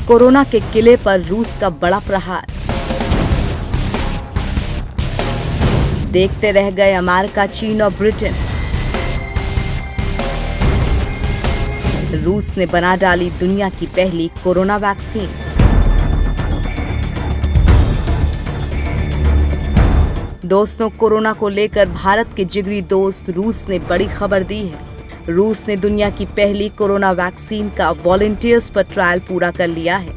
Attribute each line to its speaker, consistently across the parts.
Speaker 1: Corona के किले पर रूस का बड़ा प्रहार। देखते रह गए अमेरिका, चीन और ब्रिटेन। रूस ने बना डाली दुनिया की पहली कोरोना वैक्सीन। दोस्तों, कोरोना को लेकर भारत के जिगरी दोस्त रूस ने बड़ी खबर दी है। रूस ने दुनिया की पहली कोरोना वैक्सीन का वॉलंटियर्स पर ट्रायल पूरा कर लिया है।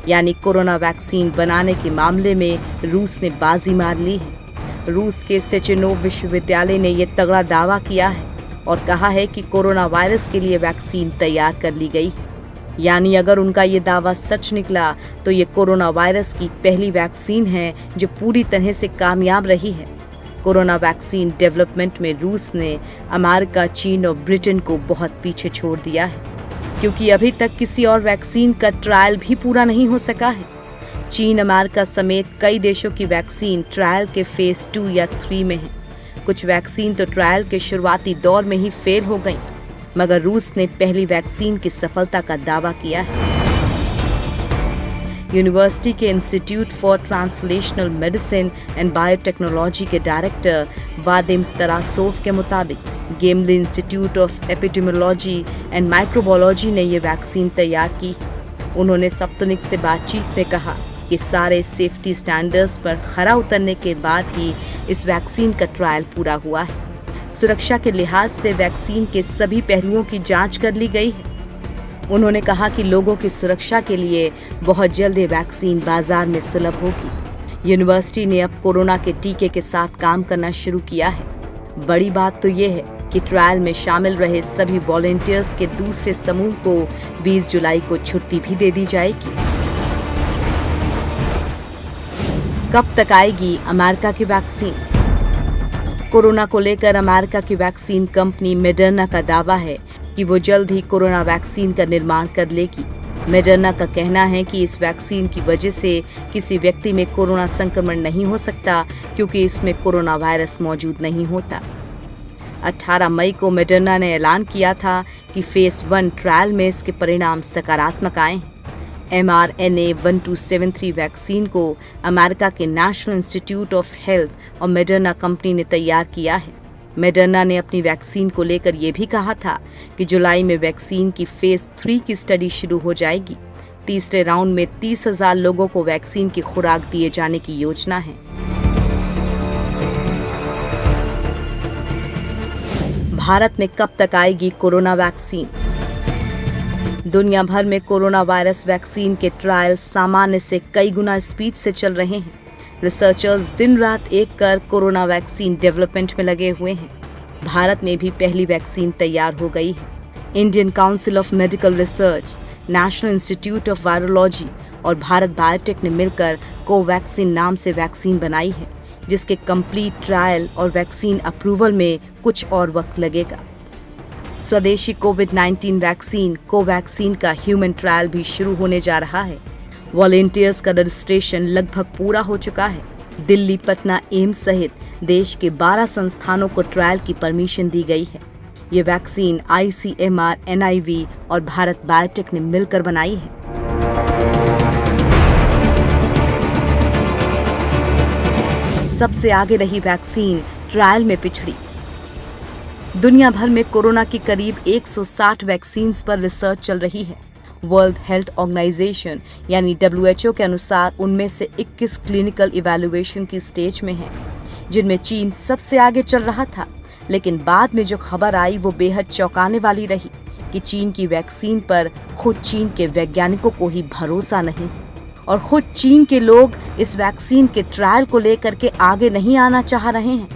Speaker 1: यानी कोरोना वैक्सीन बनाने के मामले में रूस ने बाजी मार ली है। रूस के सेचेनोव विश्वविद्यालय ने यह तगड़ा दावा किया है और कहा है कि कोरोना वायरस के लिए वैक्सीन तैयार कर ली गई है। यानी अगर उनका ये दावा सच निकला तो ये कोरोना वायरस की पहली वैक्सीन है जो पूरी तरह से कामयाब रही है। कोरोना वैक्सीन डेवलपमेंट में रूस ने अमेरिका, चीन और ब्रिटेन को बहुत पीछे छोड़ दिया है, क्योंकि अभी तक किसी और वैक्सीन का ट्रायल भी पूरा नहीं हो सका है। चीन, अमेरिका समेत कई देशों की वैक्सीन ट्रायल के फेज 2 या 3 में है। कुछ वैक्सीन तो ट्रायल के शुरुआती दौर में ही फेल हो गई, मगर रूस ने पहली वैक्सीन की सफलता का दावा किया है। यूनिवर्सिटी के institute for translational medicine and biotechnology के डायरेक्टर वादिम तरासोव के मुताबिक Gamaleya institute of epidemiology and microbiology ने ये वैक्सीन तैयार की। उन्होंने सप्तनिक से बातचीत में कहा कि सारे सेफ्टी स्टैंडर्ड्स पर खरा उतरने के बाद ही इस वैक्सीन का ट्रायल पूरा हुआ है। सुरक्षा के लिहाज से वैक्सीन के सभी पहलुओं की जांच कर ली गई है। उन्होंने कहा कि लोगों की सुरक्षा के लिए बहुत जल्द ये वैक्सीन बाजार में सुलभ होगी। यूनिवर्सिटी ने अब कोरोना के टीके के साथ काम करना शुरू किया है। बड़ी बात तो ये है कि ट्रायल में शामिल रहे सभी वॉलंटियर्स के दूसरे समूह को 20 जुलाई को छुट्टी भी दे दी जाएगी। कब तक आएगी अमेरिका की वैक्सीन? कोरोना को लेकर अमेरिका की वैक्सीन कंपनी मॉडर्ना का दावा है कि वो जल्द ही कोरोना वैक्सीन का निर्माण कर लेगी। मॉडर्ना का कहना है कि इस वैक्सीन की वजह से किसी व्यक्ति में कोरोना संक्रमण नहीं हो सकता, क्योंकि इसमें कोरोना वायरस मौजूद नहीं होता। 18 मई को मॉडर्ना ने ऐलान किया था कि फेज 1 ट्रायल में इसके परिणाम सकारात्मक आए हैं। mRNA-1273 वैक्सीन को अमेरिका के नेशनल इंस्टीट्यूट ऑफ हेल्थ और मॉडर्ना कंपनी ने तैयार किया है। मॉडर्ना ने अपनी वैक्सीन को लेकर यह भी कहा था कि जुलाई में वैक्सीन की फेज 3 की स्टडी शुरू हो जाएगी। तीसरे राउंड में 30,000 लोगों को वैक्सीन की खुराक दिए जाने की योजना है। भारत में कब तक आएगी कोरोना वैक्सीन? दुनिया भर में कोरोना वायरस वैक्सीन के ट्रायल सामान्य से कई गुना स्पीड से चल रहे हैं। रिसर्चर्स दिन रात एक कर कोरोना वैक्सीन डेवलपमेंट में लगे हुए हैं। भारत में भी पहली वैक्सीन तैयार हो गई है। Indian council of medical research, national institute of virology और भारत बायोटेक ने मिलकर कोवैक्सीन नाम से वैक्सीन बनाई है, जिसके कंप्लीट ट्रायल और वैक्सीन अप्रूवल में कुछ और वक्त लगेगा। स्वदेशी कोविड-19 वैक्सीन कोवैक्सीन का ह्यूमन ट्रायल भी शुरू होने जा रहा है। वॉलंटियर्स का रजिस्ट्रेशन लगभग पूरा हो चुका है। दिल्ली, पटना, एम्स सहित देश के 12 संस्थानों को ट्रायल की परमिशन दी गई है। ये वैक्सीन ICMR, NIV और भारत बायोटेक ने मिलकर बनाई है। सबसे आगे रही वैक्सीन ट्रायल में पिछड़ी। दुनिया भर में कोरोना की करीब 160 वैक्सीन्स पर रिसर्च चल रही है। वर्ल्ड हेल्थ ऑर्गेनाइजेशन यानी WHO के अनुसार उनमें से 21 क्लिनिकल इवैल्यूएशन की स्टेज में हैं, जिनमें चीन सबसे आगे चल रहा था। लेकिन बाद में जो खबर आई वो बेहद चौंकाने वाली रही कि चीन की वैक्सीन पर खुद चीन के वैज्ञानिकों को ही भरोसा नहीं और खुद चीन के लोग इस वैक्सीन के ट्रायल को लेकर के आगे नहीं आना चाह रहे हैं।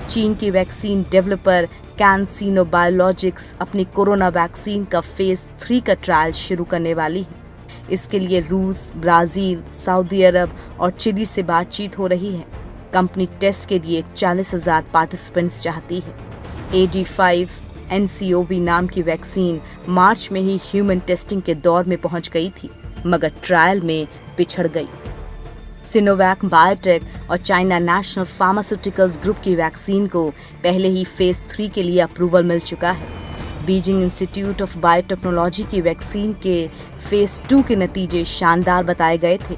Speaker 1: चीन की वैक्सीन डेवलपर कैंसिनो बायोलॉजिक्स अपनी कोरोना वैक्सीन का फेज 3 का ट्रायल शुरू करने वाली है। इसके लिए रूस, ब्राजील, सऊदी अरब और चिली से बातचीत हो रही है। कंपनी टेस्ट के लिए 40,000 पार्टिसिपेंट्स चाहती है। AD5-NCOV नाम की वैक्सीन मार्च में ही ह्यूमन टेस्टिंग के दौर में पहुंच गई थी, मगर ट्रायल में पिछड़ गई। सिनोवैक बायोटेक और चाइना नेशनल फार्मास्यूटिकल्स ग्रुप की वैक्सीन को पहले ही फेज 3 के लिए अप्रूवल मिल चुका है। बीजिंग इंस्टीट्यूट ऑफ बायोटेक्नोलॉजी की वैक्सीन के फेज 2 के नतीजे शानदार बताए गए थे,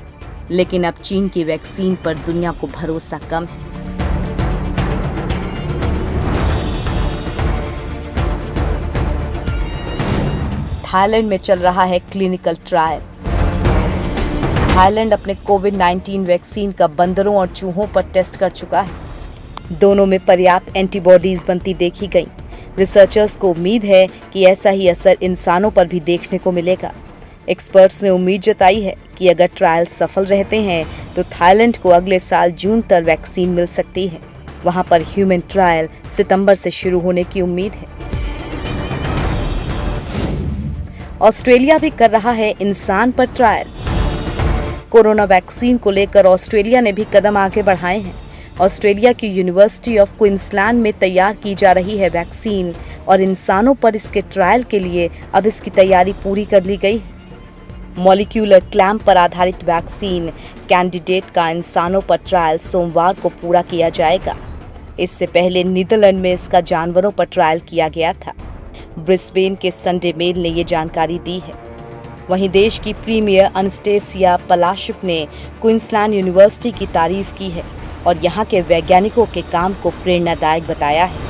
Speaker 1: लेकिन अब चीन की वैक्सीन पर दुनिया को भरोसा कम है। थाईलैंड में चल रहा है क्लिनिकल ट्रायल। थाईलैंड अपने कोविड-19 वैक्सीन का बंदरों और चूहों पर टेस्ट कर चुका है। दोनों में पर्याप्त एंटीबॉडीज बनती देखी गई। रिसर्चर्स को उम्मीद है कि ऐसा ही असर इंसानों पर भी देखने को मिलेगा। एक्सपर्ट्स ने उम्मीद जताई है कि अगर ट्रायल सफल रहते हैं तो थाईलैंड को अगले साल जून तक वैक्सीन मिल सकती है। वहां पर ह्यूमन ट्रायल सितंबर से शुरू होने की उम्मीद है। ऑस्ट्रेलिया भी कर रहा है इंसान पर ट्रायल। कोरोना वैक्सीन को लेकर ऑस्ट्रेलिया ने भी कदम आगे बढ़ाए हैं। ऑस्ट्रेलिया की यूनिवर्सिटी ऑफ क्वींसलैंड में तैयार की जा रही है वैक्सीन और इंसानों पर इसके ट्रायल के लिए अब इसकी तैयारी पूरी कर ली गई है। मॉलिक्यूलर क्लैम्प पर आधारित वैक्सीन कैंडिडेट का इंसानों पर ट्रायल सोमवार को पूरा किया जाएगा। इससे पहले नीदरलैंड में इसका जानवरों पर ट्रायल किया गया था। ब्रिस्बेन के संडे मेल ने ये जानकारी दी है। वहीं देश की प्रीमियर अनस्टेसिया पलाशुक ने क्वींसलैंड यूनिवर्सिटी की तारीफ की है और यहाँ के वैज्ञानिकों के काम को प्रेरणादायक बताया है।